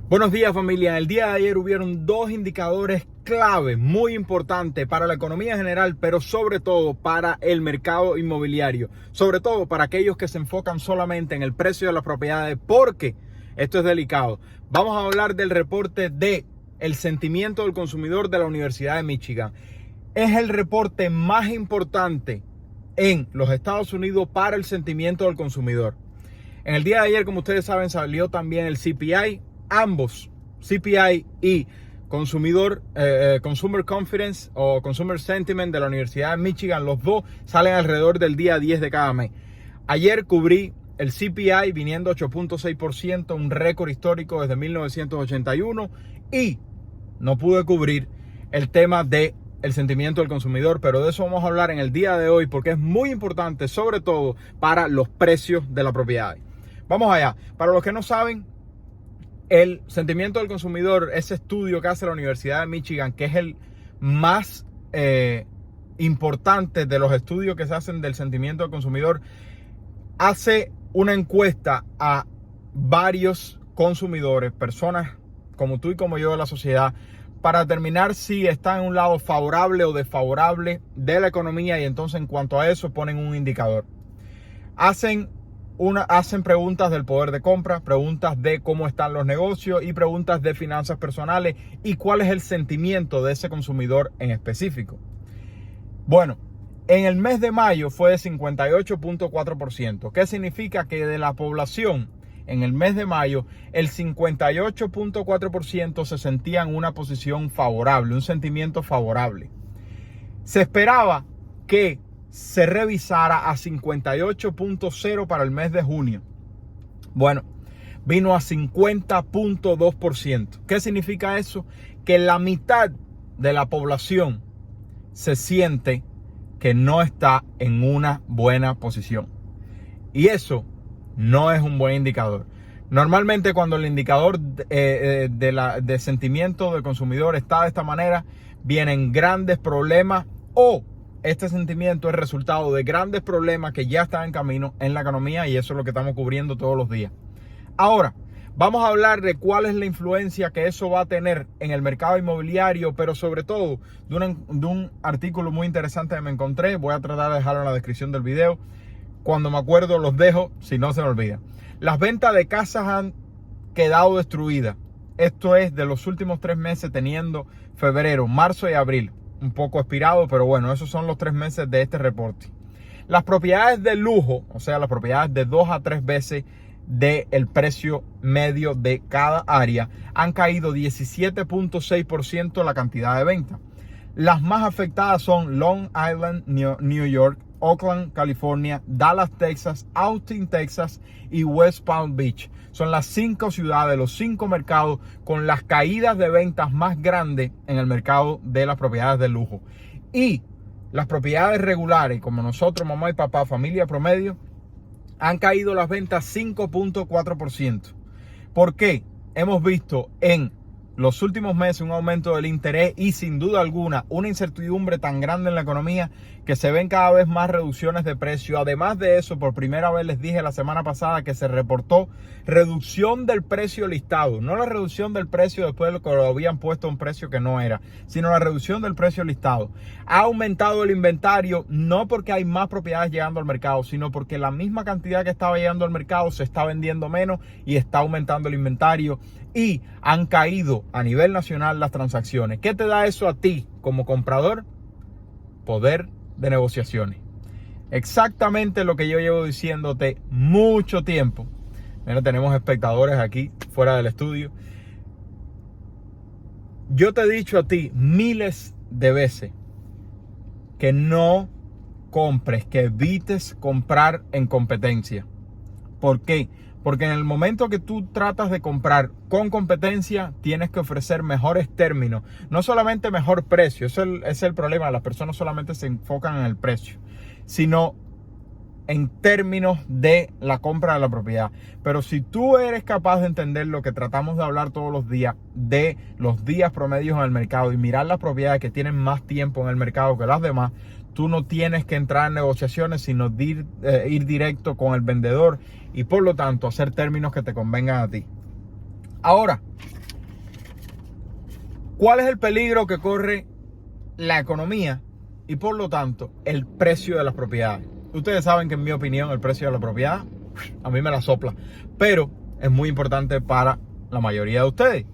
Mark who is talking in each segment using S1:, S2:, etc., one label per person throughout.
S1: Buenos días, familia. En el día de ayer hubieron dos indicadores clave muy importantes para la economía general, pero sobre todo para el mercado inmobiliario, sobre todo para aquellos que se enfocan solamente en el precio de las propiedades, porque esto es delicado. Vamos a hablar del reporte de el sentimiento del consumidor de la Universidad de Michigan. Es el reporte más importante en los Estados Unidos para el sentimiento del consumidor. En el día de ayer, como ustedes saben, salió también el CPI. Ambos, CPI y Consumer Confidence o Consumer Sentiment de la Universidad de Michigan, los dos salen alrededor del día 10 de cada mes. Ayer cubrí el CPI viniendo 8.6%, un récord histórico desde 1981, y no pude cubrir el tema de el sentimiento del consumidor, pero de eso vamos a hablar en el día de hoy porque es muy importante, sobre todo para los precios de la propiedad. Vamos allá. Para los que no saben, el sentimiento del consumidor, ese estudio que hace la Universidad de Michigan, que es el más importante de los estudios que se hacen del sentimiento del consumidor, hace una encuesta a varios consumidores, personas como tú y como yo de la sociedad, para determinar si está en un lado favorable o desfavorable de la economía, y entonces en cuanto a eso ponen un indicador. Hacen preguntas del poder de compra, preguntas de cómo están los negocios y preguntas de finanzas personales y cuál es el sentimiento de ese consumidor en específico. Bueno, en el mes de mayo fue de 58.4%. ¿Qué significa? Que de la población en el mes de mayo el 58.4% se sentía en una posición favorable, un sentimiento favorable. Se esperaba que se revisara a 58.0 para el mes de junio. Bueno, vino a 50.2%. ¿Qué significa eso? Que la mitad de la población se siente que no está en una buena posición. Y eso no es un buen indicador. Normalmente cuando el indicador de sentimiento del consumidor está de esta manera, vienen grandes problemas, o este sentimiento es resultado de grandes problemas que ya están en camino en la economía, y eso es lo que estamos cubriendo todos los días. Ahora, vamos a hablar de cuál es la influencia que eso va a tener en el mercado inmobiliario, pero sobre todo de un artículo muy interesante que me encontré. Voy a tratar de dejarlo en la descripción del video. Cuando me acuerdo los dejo, si no se me olvida. Las ventas de casas han quedado destruidas. Esto es de los últimos 3 meses, teniendo febrero, marzo y abril. Un poco expirado, pero bueno, esos son los 3 meses de este reporte. Las propiedades de lujo, o sea, las propiedades de 2 a 3 veces del precio medio de cada área, han caído 17.6% la cantidad de ventas. Las más afectadas son Long Island, New York, Oakland, California, Dallas, Texas, Austin, Texas y West Palm Beach. Son las 5 ciudades, los 5 mercados con las caídas de ventas más grandes en el mercado de las propiedades de lujo. Y las propiedades regulares, como nosotros, mamá y papá, familia promedio, han caído las ventas 5.4%. ¿Por qué? Hemos visto en los últimos meses un aumento del interés y, sin duda alguna, una incertidumbre tan grande en la economía que se ven cada vez más reducciones de precio. Además de eso, por primera vez les dije la semana pasada que se reportó reducción del precio listado. No la reducción del precio después de lo que lo habían puesto a un precio que no era, sino la reducción del precio listado. Ha aumentado el inventario, no porque hay más propiedades llegando al mercado, sino porque la misma cantidad que estaba llegando al mercado se está vendiendo menos y está aumentando el inventario. Y han caído a nivel nacional las transacciones. ¿Qué te da eso a ti como comprador? Poder de negociaciones. Exactamente lo que yo llevo diciéndote mucho tiempo. Mira, tenemos espectadores aquí fuera del estudio. Yo te he dicho a ti miles de veces que no compres, que evites comprar en competencia. ¿Por qué? Porque en el momento que tú tratas de comprar con competencia, tienes que ofrecer mejores términos. No solamente mejor precio, ese es el problema. Las personas solamente se enfocan en el precio, sino en términos de la compra de la propiedad. Pero si tú eres capaz de entender lo que tratamos de hablar todos los días, de los días promedios en el mercado, y mirar las propiedades que tienen más tiempo en el mercado que las demás, tú no tienes que entrar en negociaciones, sino ir directo con el vendedor y por lo tanto hacer términos que te convengan a ti. Ahora, ¿Cuál es el peligro que corre la economía y por lo tanto el precio de las propiedades? Ustedes saben que en mi opinión el precio de la propiedad a mí me la sopla, pero es muy importante para la mayoría de ustedes.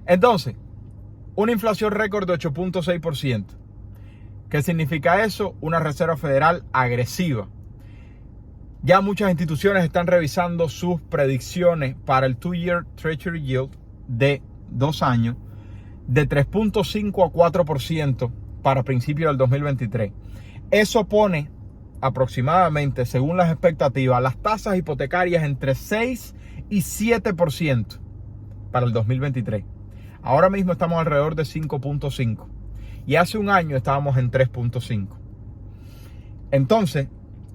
S1: Entonces, una inflación récord de 8.6%. ¿Qué significa eso? Una Reserva Federal agresiva. Ya muchas instituciones están revisando sus predicciones para el 2-year Treasury Yield de 2 años de 3.5 a 4% para principios del 2023. Eso pone aproximadamente, según las expectativas, las tasas hipotecarias entre 6 y 7% para el 2023. Ahora mismo estamos alrededor de 5.5 y hace un año estábamos en 3.5. Entonces,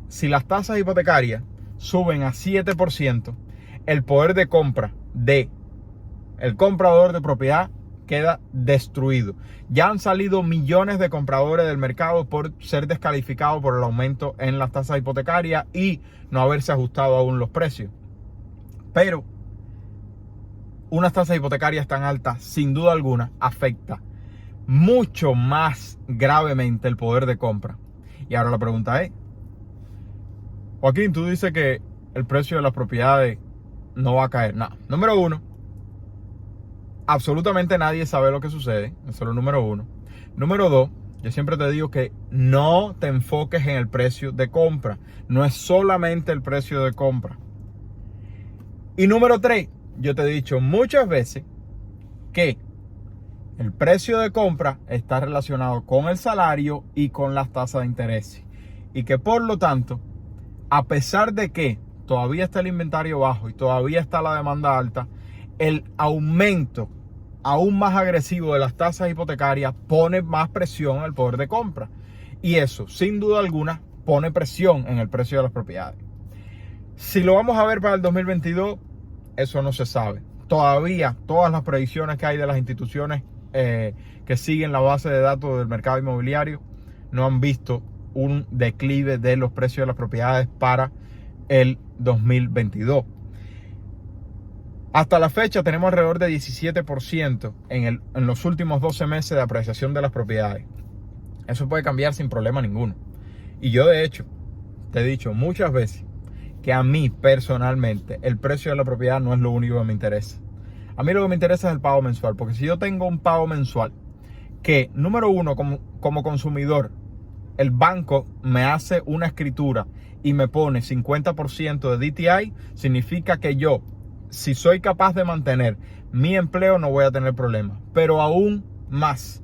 S1: si las tasas hipotecarias suben a 7%, el poder de compra de el comprador de propiedad queda destruido. Ya han salido millones de compradores del mercado por ser descalificados por el aumento en las tasas hipotecarias y no haberse ajustado aún los precios. Pero unas tasas hipotecarias tan altas, sin duda alguna, afecta mucho más gravemente el poder de compra. Y ahora la pregunta es, Joaquín, tú dices que el precio de las propiedades no va a caer. No. Número uno, absolutamente nadie sabe lo que sucede. Eso es lo número uno. Número dos, yo siempre te digo que no te enfoques en el precio de compra. No es solamente el precio de compra. Y número tres, yo te he dicho muchas veces que el precio de compra está relacionado con el salario y con las tasas de interés. Y que por lo tanto, a pesar de que todavía está el inventario bajo y todavía está la demanda alta, el aumento aún más agresivo de las tasas hipotecarias pone más presión al poder de compra. Y eso, sin duda alguna, pone presión en el precio de las propiedades. Si lo vamos a ver para el 2022, eso no se sabe. Todavía todas las predicciones que hay de las instituciones que siguen la base de datos del mercado inmobiliario no han visto un declive de los precios de las propiedades para el 2022. Hasta la fecha tenemos alrededor de 17% en los últimos 12 meses de apreciación de las propiedades. Eso puede cambiar sin problema ninguno. Y yo de hecho te he dicho muchas veces que a mí personalmente el precio de la propiedad no es lo único que me interesa. A mí lo que me interesa es el pago mensual, porque si yo tengo un pago mensual que, número uno, como consumidor, el banco me hace una escritura y me pone 50% de DTI, significa que yo, si soy capaz de mantener mi empleo, no voy a tener problemas. Pero aún más,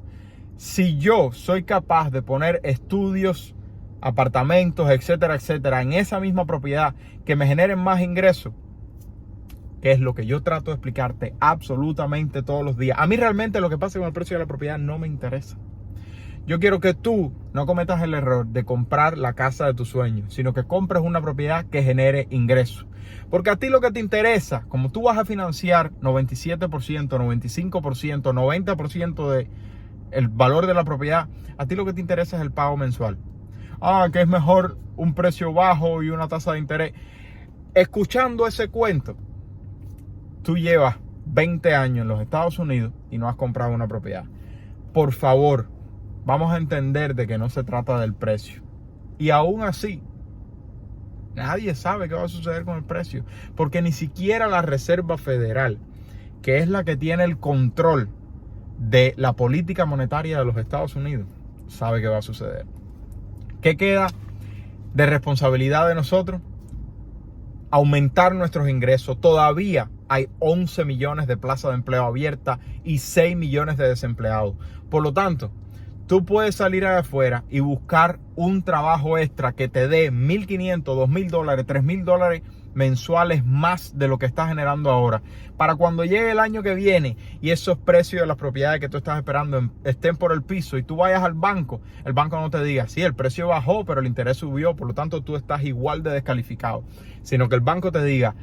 S1: si yo soy capaz de poner estudios, apartamentos, etcétera, etcétera, en esa misma propiedad que me generen más ingresos, que es lo que yo trato de explicarte absolutamente todos los días. A mí realmente lo que pasa con el precio de la propiedad no me interesa. Yo quiero que tú no cometas el error de comprar la casa de tus sueños, sino que compres una propiedad que genere ingresos. Porque a ti lo que te interesa, como tú vas a financiar 97%, 95%, 90% del valor de la propiedad, a ti lo que te interesa es el pago mensual. Que es mejor un precio bajo y una tasa de interés. Escuchando ese cuento, tú llevas 20 años en los Estados Unidos y no has comprado una propiedad. Por favor, vamos a entender de que no se trata del precio. Y aún así, nadie sabe qué va a suceder con el precio. Porque ni siquiera la Reserva Federal, que es la que tiene el control de la política monetaria de los Estados Unidos, sabe qué va a suceder. ¿Qué queda de responsabilidad de nosotros? Aumentar nuestros ingresos. Todavía hay 11 millones de plazas de empleo abiertas y 6 millones de desempleados. Por lo tanto, tú puedes salir afuera y buscar un trabajo extra que te dé $1,500, $2,000, $3,000 mensuales más de lo que estás generando ahora. Para cuando llegue el año que viene y esos precios de las propiedades que tú estás esperando estén por el piso y tú vayas al banco, el banco no te diga, sí, el precio bajó, pero el interés subió, por lo tanto tú estás igual de descalificado. Sino que el banco te diga,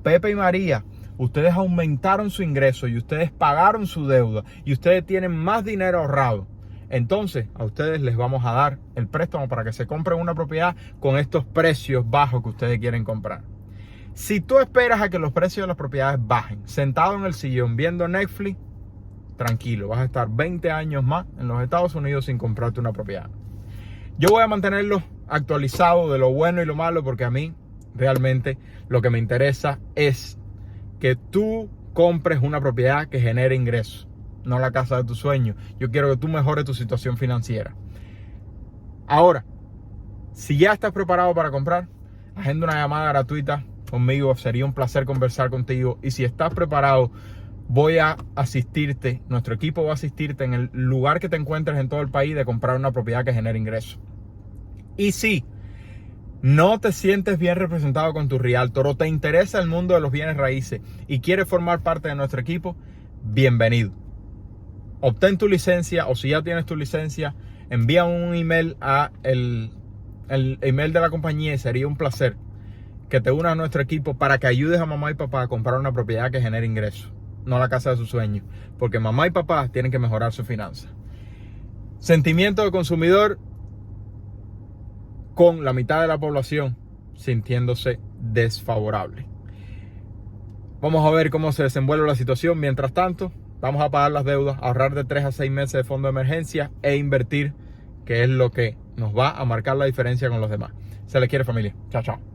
S1: Pepe y María, ustedes aumentaron su ingreso y ustedes pagaron su deuda y ustedes tienen más dinero ahorrado. Entonces, a ustedes les vamos a dar el préstamo para que se compren una propiedad con estos precios bajos que ustedes quieren comprar. Si tú esperas a que los precios de las propiedades bajen, sentado en el sillón viendo Netflix, tranquilo. Vas a estar 20 años más en los Estados Unidos sin comprarte una propiedad. Yo voy a mantenerlo actualizado de lo bueno y lo malo, porque a mí realmente lo que me interesa es que tú compres una propiedad que genere ingresos, no la casa de tus sueños. Yo quiero que tú mejores tu situación financiera. Ahora, si ya estás preparado para comprar, agenda una llamada gratuita conmigo. Sería un placer conversar contigo. Y si estás preparado, voy a asistirte, nuestro equipo va a asistirte en el lugar que te encuentres en todo el país de comprar una propiedad que genere ingresos. Y si no te sientes bien representado con tu realtor o te interesa el mundo de los bienes raíces y quieres formar parte de nuestro equipo, bienvenido. Obtén tu licencia, o si ya tienes tu licencia, envía un email a el email de la compañía y sería un placer que te unas a nuestro equipo para que ayudes a mamá y papá a comprar una propiedad que genere ingresos, no la casa de sus sueños, porque mamá y papá tienen que mejorar sus finanzas. Sentimiento de consumidor con la mitad de la población sintiéndose desfavorable. Vamos a ver cómo se desenvuelve la situación. Mientras tanto, vamos a pagar las deudas, ahorrar de 3 a 6 meses de fondo de emergencia e invertir, que es lo que nos va a marcar la diferencia con los demás. Se les quiere, familia. Chao, chao.